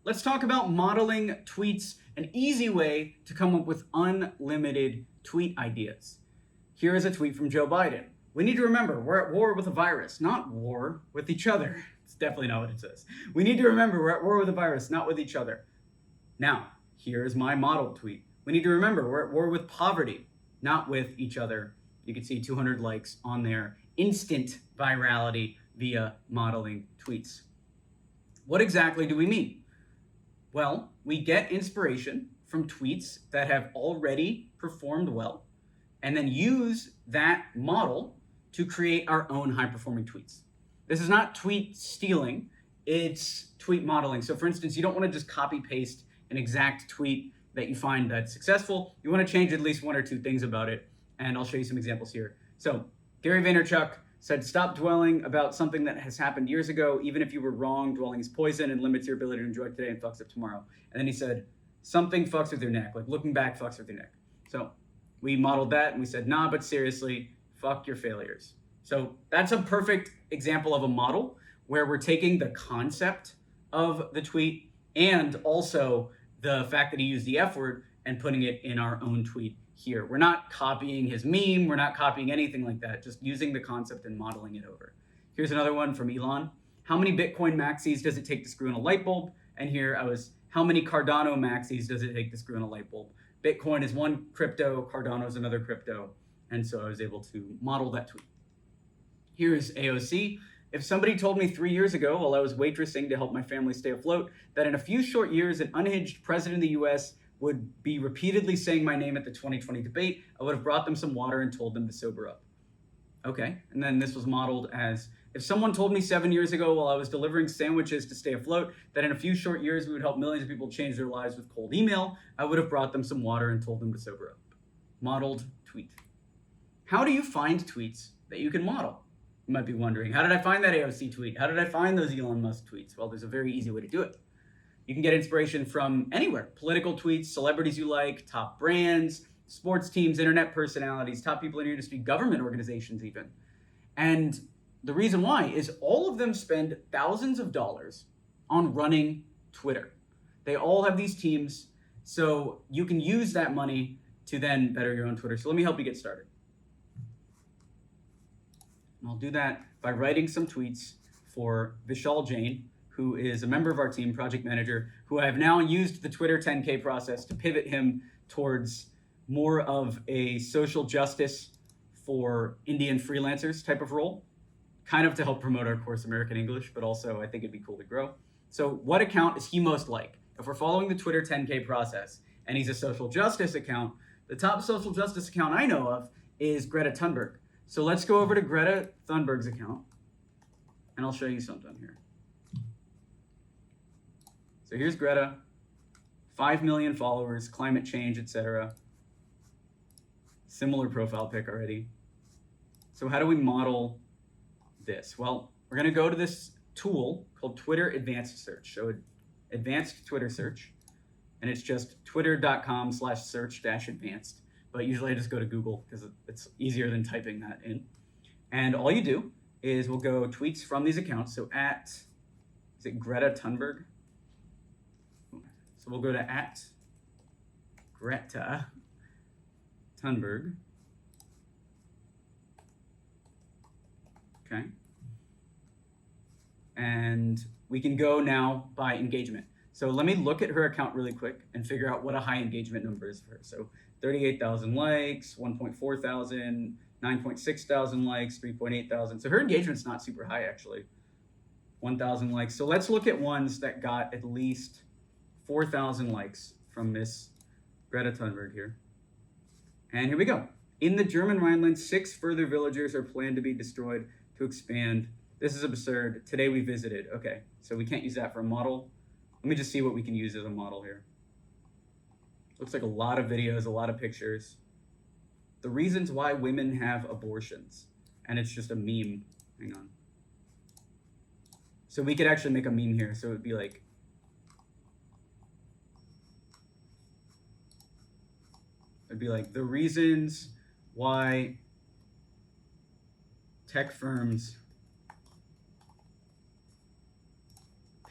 Let's talk about modeling tweets, an easy way to come up with unlimited tweet ideas. Here is a tweet from Joe Biden. We need to remember, we're at war with a virus, not war with each other. It's definitely not what it says. We need to remember, we're at war with a virus, not with each other. Now, here's my model tweet. We need to remember, we're at war with poverty, not with each other. You can see 200 likes on there. Instant virality via modeling tweets. What exactly do we mean? Well, we get inspiration from tweets that have already performed well, and then use that model to create our own high-performing tweets. This is not tweet stealing, it's tweet modeling. So for instance, you don't want to just copy-paste an exact tweet that you find that's successful. You want to change at least one or two things about it, and I'll show you some examples here. So Gary Vaynerchuk said, stop dwelling about something that has happened years ago. Even if you were wrong, dwelling is poison and limits your ability to enjoy today and fucks up tomorrow. And then he said, something fucks with your neck, like looking back fucks with your neck. So we modeled that and we said, nah, but seriously, fuck your failures. So that's a perfect example of a model where we're taking the concept of the tweet and also the fact that he used the F word and putting it in our own tweet here. We're not copying his meme. We're not copying anything like that, just using the concept and modeling it over. Here's another one from Elon. How many Bitcoin maxis does it take to screw in a light bulb? And here how many Cardano maxis does it take to screw in a light bulb? Bitcoin is one crypto, Cardano is another crypto. And so I was able to model that tweet. Here's AOC. If somebody told me 3 years ago while I was waitressing to help my family stay afloat that in a few short years an unhinged president of the US would be repeatedly saying my name at the 2020 debate, I would have brought them some water and told them to sober up. Okay, and then this was modeled as, if someone told me 7 years ago while I was delivering sandwiches to stay afloat that in a few short years we would help millions of people change their lives with cold email, I would have brought them some water and told them to sober up. Modeled tweet. How do you find tweets that you can model? You might be wondering, how did I find that AOC tweet? How did I find those Elon Musk tweets? Well, there's a very easy way to do it. You can get inspiration from anywhere. Political tweets, celebrities you like, top brands, sports teams, internet personalities, top people in your industry, government organizations even. And the reason why is all of them spend thousands of dollars on running Twitter. They all have these teams, so you can use that money to then better your own Twitter. So let me help you get started. And I'll do that by writing some tweets for Vishal Jain, who is a member of our team, project manager, who I have now used the Twitter 10K process to pivot him towards more of a social justice for Indian freelancers type of role, kind of to help promote our course, American English, but also I think it'd be cool to grow. So what account is he most like? If we're following the Twitter 10K process and he's a social justice account, the top social justice account I know of is Greta Thunberg. So let's go over to Greta Thunberg's account and I'll show you something here. So here's Greta, 5 million followers, climate change, etc. Similar profile pic already. So how do we model this? Well, we're going to go to this tool called Twitter Advanced Search. So Advanced Twitter Search, and it's just twitter.com/search-advanced. But usually I just go to Google because it's easier than typing that in. And all you do is we'll go tweets from these accounts. So is it Greta Thunberg? So we'll go to @Greta Thunberg. Okay. And we can go now by engagement. So let me look at her account really quick and figure out what a high engagement number is for her. So 38,000 likes, 1.4 thousand, 9.6 thousand likes, 3.8 thousand. So her engagement's not super high actually. 1,000 likes. So let's look at ones that got at least 4,000 likes from Miss Greta Thunberg here. And here we go. In the German Rhineland, 6 further villagers are planned to be destroyed to expand. This is absurd. Today we visited. Okay, so we can't use that for a model. Let me just see what we can use as a model here. Looks like a lot of videos, a lot of pictures. The reasons why women have abortions. And it's just a meme. Hang on. So we could actually make a meme here. So it would be like, the reasons why tech firms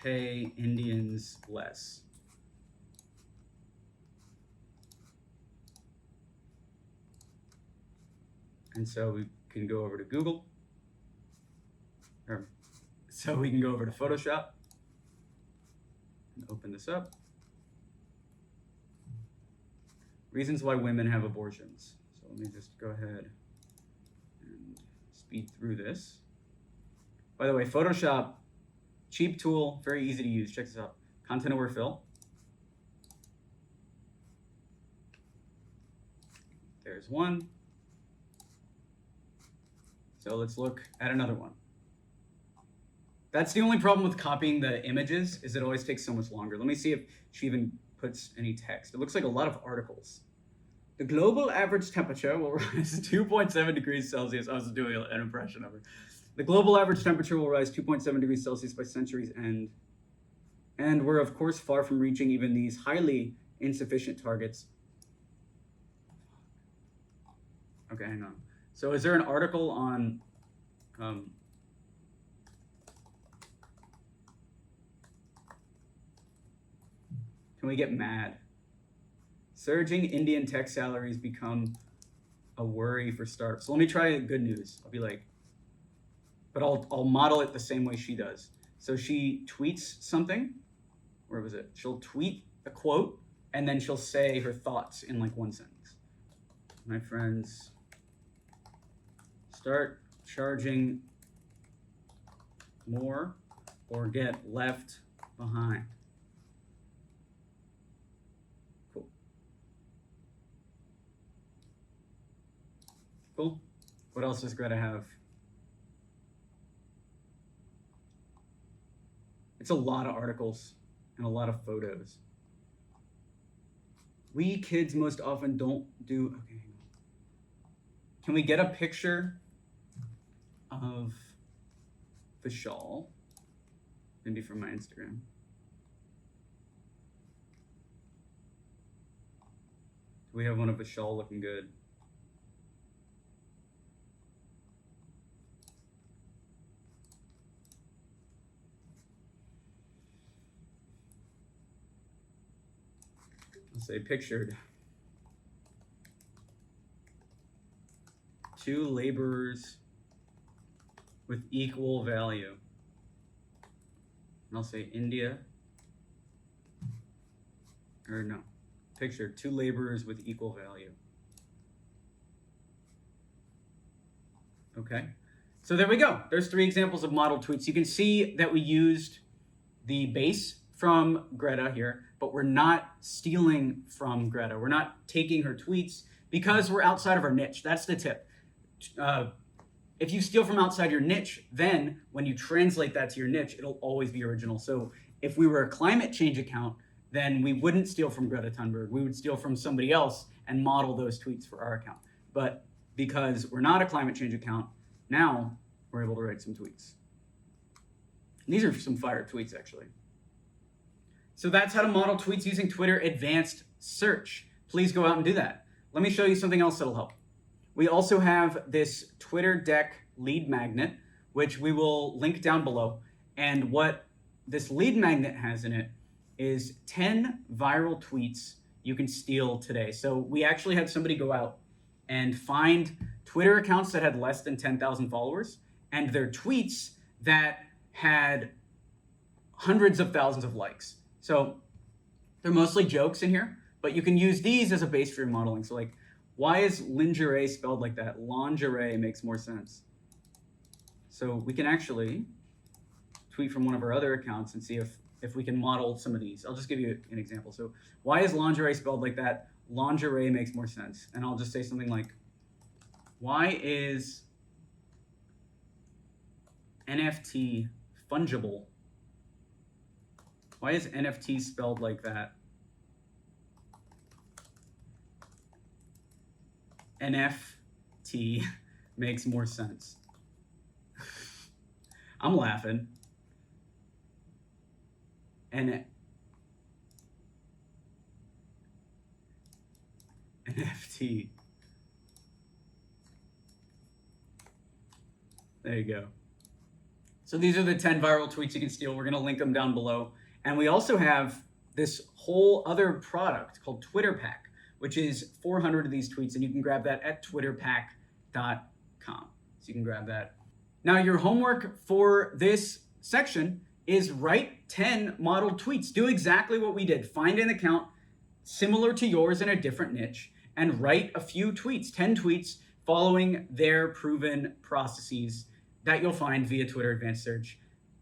pay Indians less. And so we can go over to Google, or so we can go over to Photoshop and open this up. Reasons why women have abortions. So let me just go ahead and speed through this. By the way, Photoshop, cheap tool, very easy to use. Check this out. Content over fill. There's one. So let's look at another one. That's the only problem with copying the images, is it always takes so much longer. Let me see if she even puts any text. It looks like a lot of articles. The global average temperature will rise 2.7 degrees Celsius. I was doing an impression of her. The global average temperature will rise 2.7 degrees Celsius by century's end. And we're, of course, far from reaching even these highly insufficient targets. Okay, hang on. So is there an article on can we get mad? Surging Indian tech salaries become a worry for startups. So let me try good news. I'll be like, but I'll model it the same way she does. So she tweets something. Where was it? She'll tweet a quote, and then she'll say her thoughts in like one sentence. My friends, start charging more or get left behind. Cool. Cool. What else does Greta have? It's a lot of articles and a lot of photos. We kids most often don't do, okay, hang on. Can we get a picture of Vishal? Maybe from my Instagram. Do we have one of Vishal looking good? I'll say pictured. 2 laborers with equal value. And I'll say India. Or no. Pictured 2 laborers with equal value. Okay. So there we go. There's 3 examples of model tweets. You can see that we used the base from Greta here, but we're not stealing from Greta. We're not taking her tweets because we're outside of our niche. That's the tip. If you steal from outside your niche, then when you translate that to your niche, it'll always be original. So if we were a climate change account, then we wouldn't steal from Greta Thunberg. We would steal from somebody else and model those tweets for our account. But because we're not a climate change account, now we're able to write some tweets. And these are some fire tweets, actually. So that's how to model tweets using Twitter Advanced Search. Please go out and do that. Let me show you something else that'll help. We also have this Twitter deck lead magnet, which we will link down below. And what this lead magnet has in it is 10 viral tweets you can steal today. So we actually had somebody go out and find Twitter accounts that had less than 10,000 followers and their tweets that had hundreds of thousands of likes. So they're mostly jokes in here, but you can use these as a base for your modeling. So like, why is lingerie spelled like that? Lingerie makes more sense. So we can actually tweet from one of our other accounts and see if we can model some of these. I'll just give you an example. So why is lingerie spelled like that? Lingerie makes more sense. And I'll just say something like, why is NFT fungible? Why is NFT spelled like that? NFT makes more sense. I'm laughing. NFT. There you go. So these are the 10 viral tweets you can steal. We're going to link them down below. And we also have this whole other product called Twitter Pack, which is 400 of these tweets, and you can grab that at twitterpack.com. So you can grab that. Now your homework for this section is write 10 modeled tweets. Do exactly what we did. Find an account similar to yours in a different niche and write a few tweets, 10 tweets following their proven processes that you'll find via Twitter Advanced Search.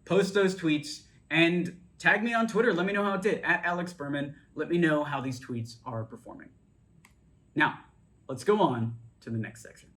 Post those tweets and tag me on Twitter. Let me know how it did, at Alex Berman. Let me know how these tweets are performing. Now, let's go on to the next section.